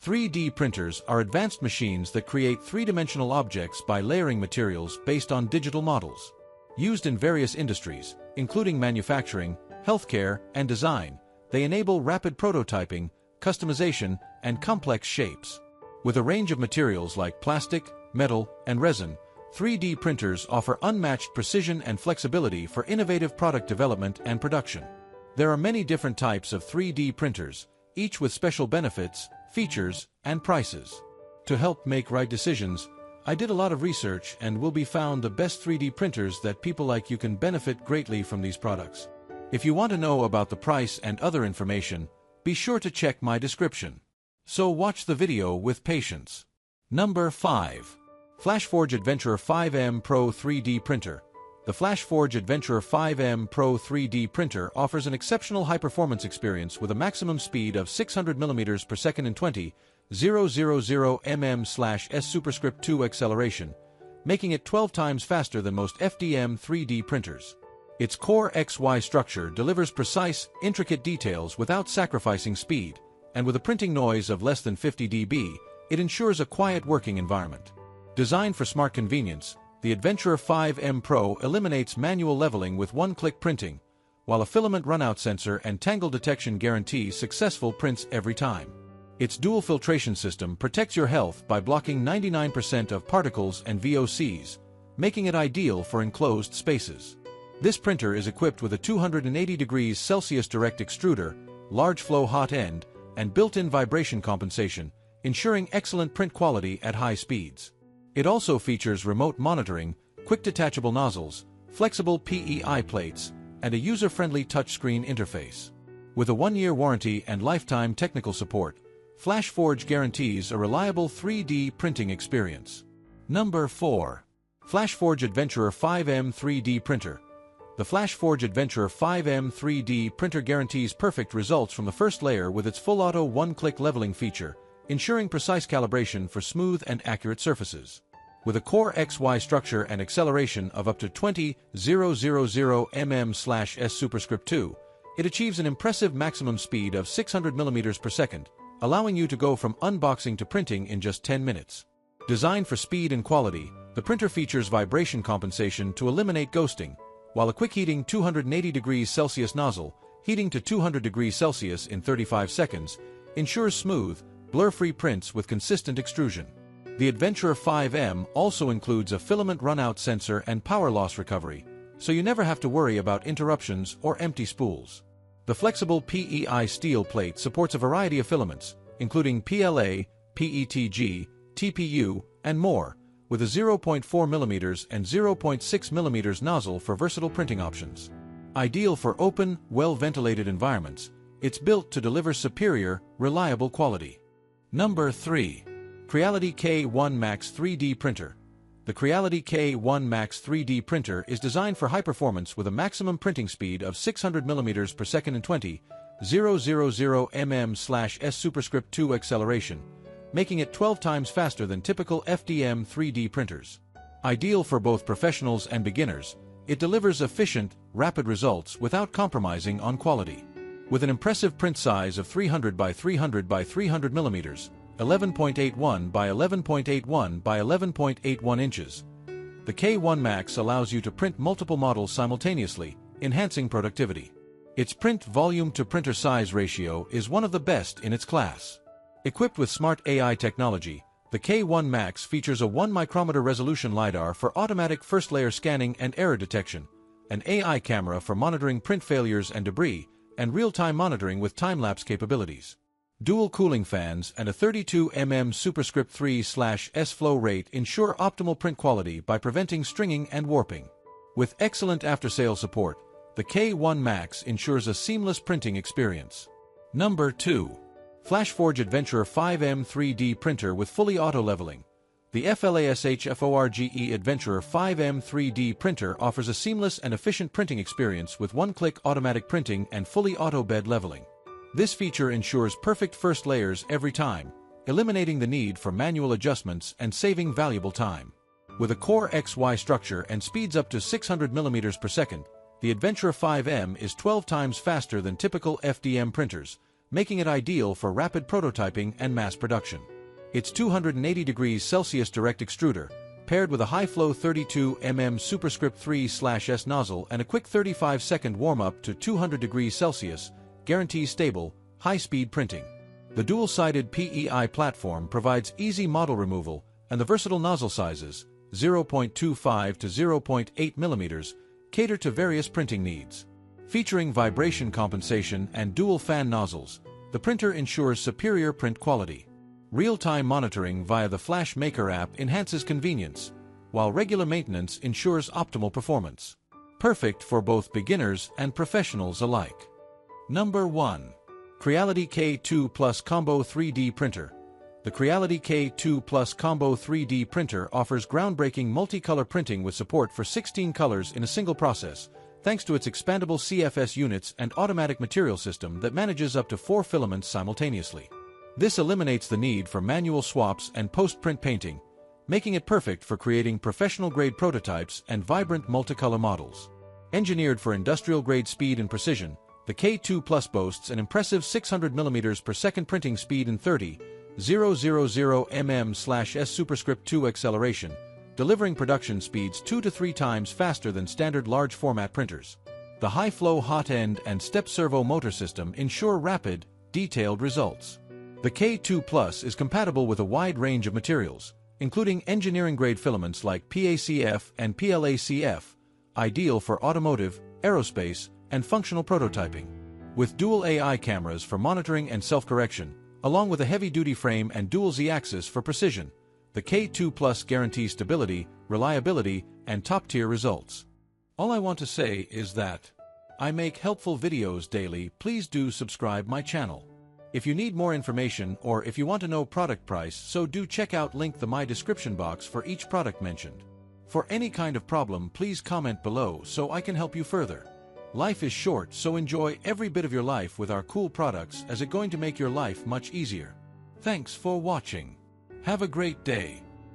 3D printers are advanced machines that create three-dimensional objects by layering materials based on digital models. Used in various industries, including manufacturing, healthcare, and design, they enable rapid prototyping, customization, and complex shapes. With a range of materials like plastic, metal, and resin, 3D printers offer unmatched precision and flexibility for innovative product development and production. There are many different types of 3D printers, each with special benefits, features, and prices. To help make right decisions, I did a lot of research and will be found the best 3D printers that people like you can benefit greatly from these products. If you want to know about the price and other information, be sure to check my description. So watch the video with patience. Number 5. FlashForge Adventurer 5M Pro 3D Printer. The FlashForge Adventurer 5M Pro 3D Printer offers an exceptional high-performance experience with a maximum speed of 600 mm per second and 20,000 mm/s superscript 2 acceleration, making it 12 times faster than most FDM 3D printers. Its Core XY structure delivers precise, intricate details without sacrificing speed, and with a printing noise of less than 50 dB, it ensures a quiet working environment. Designed for smart convenience, the Adventurer 5M Pro eliminates manual leveling with one-click printing, while a filament runout sensor and tangle detection guarantee successful prints every time. Its dual filtration system protects your health by blocking 99% of particles and VOCs, making it ideal for enclosed spaces. This printer is equipped with a 280 degrees Celsius direct extruder, large flow hot end, and built-in vibration compensation, ensuring excellent print quality at high speeds. It also features remote monitoring, quick detachable nozzles, flexible PEI plates, and a user-friendly touchscreen interface. With a 1-year warranty and lifetime technical support, FlashForge guarantees a reliable 3D printing experience. Number 4. FlashForge Adventurer 5M 3D Printer. The FlashForge Adventurer 5M 3D Printer guarantees perfect results from the first layer with its full auto one-click leveling feature, ensuring precise calibration for smooth and accurate surfaces. With a Core XY structure and acceleration of up to 20,000 mm/s superscript 2, it achieves an impressive maximum speed of 600 mm per second, allowing you to go from unboxing to printing in just 10 minutes. Designed for speed and quality, the printer features vibration compensation to eliminate ghosting, while a quick heating 280 degrees Celsius nozzle, heating to 200 degrees Celsius in 35 seconds, ensures smooth, blur-free prints with consistent extrusion. The Adventurer 5M also includes a filament runout sensor and power loss recovery, so you never have to worry about interruptions or empty spools. The flexible PEI steel plate supports a variety of filaments, including PLA, PETG, TPU, and more, with a 0.4 mm and 0.6 mm nozzle for versatile printing options. Ideal for open, well-ventilated environments, it's built to deliver superior, reliable quality. Number 3. Creality K1 Max 3D Printer. The Creality K1 Max 3D Printer is designed for high performance with a maximum printing speed of 600 mm per second and 20,000 mm/s superscript 2 acceleration, making it 12 times faster than typical FDM 3D printers. Ideal for both professionals and beginners, it delivers efficient, rapid results without compromising on quality. With an impressive print size of 300 by 300 by 300 mm, 11.81 by 11.81 by 11.81 inches, the K1 Max allows you to print multiple models simultaneously, enhancing productivity. Its print volume to printer size ratio is one of the best in its class. Equipped with smart AI technology, the K1 Max features a 1 micrometer resolution LiDAR for automatic first-layer scanning and error detection, an AI camera for monitoring print failures and debris, and real-time monitoring with time-lapse capabilities. Dual cooling fans and a 32 mm superscript 3/s flow rate ensure optimal print quality by preventing stringing and warping. With excellent after-sales support, the K1 Max ensures a seamless printing experience. Number 2. FlashForge Adventurer 5M 3D Printer with fully auto leveling. The FlashForge Adventurer 5M 3D Printer offers a seamless and efficient printing experience with one-click automatic printing and fully auto bed leveling. This feature ensures perfect first layers every time, eliminating the need for manual adjustments and saving valuable time. With a Core XY structure and speeds up to 600 mm per second, the Adventurer 5M is 12 times faster than typical FDM printers, making it ideal for rapid prototyping and mass production. Its 280 degrees Celsius direct extruder, paired with a high-flow 32 mm superscript 3/S nozzle and a quick 35-second warm-up to 200 degrees Celsius, guarantees stable, high-speed printing. The dual-sided PEI platform provides easy model removal, and the versatile nozzle sizes, 0.25 to 0.8 mm, cater to various printing needs. Featuring vibration compensation and dual fan nozzles, the printer ensures superior print quality. Real-time monitoring via the Flash Maker app enhances convenience, while regular maintenance ensures optimal performance. Perfect for both beginners and professionals alike. Number 1. Creality K2 Plus Combo 3D Printer. The Creality K2 Plus Combo 3D Printer offers groundbreaking multicolor printing with support for 16 colors in a single process, thanks to its expandable CFS units and automatic material system that manages up to 4 filaments simultaneously. This eliminates the need for manual swaps and post-print painting, making it perfect for creating professional-grade prototypes and vibrant multicolor models. Engineered for industrial-grade speed and precision, the K2 Plus boasts an impressive 600 mm per second printing speed and 30,000 mm/s superscript 2 acceleration, delivering production speeds 2 to 3 times faster than standard large-format printers. The high-flow hot end and step servo motor system ensure rapid, detailed results. The K2 Plus is compatible with a wide range of materials, including engineering-grade filaments like PACF and PLACF, ideal for automotive, aerospace, and functional prototyping. With dual AI cameras for monitoring and self-correction, along with a heavy-duty frame and dual Z-axis for precision, the K2 Plus guarantees stability, reliability, and top-tier results. All I want to say is that I make helpful videos daily. Please do subscribe my channel. If you need more information or if you want to know product price, so do check out link the my description box for each product mentioned. For any kind of problem, please comment below so I can help you further. Life is short, so enjoy every bit of your life with our cool products, as it's going to make your life much easier. Thanks for watching. Have a great day.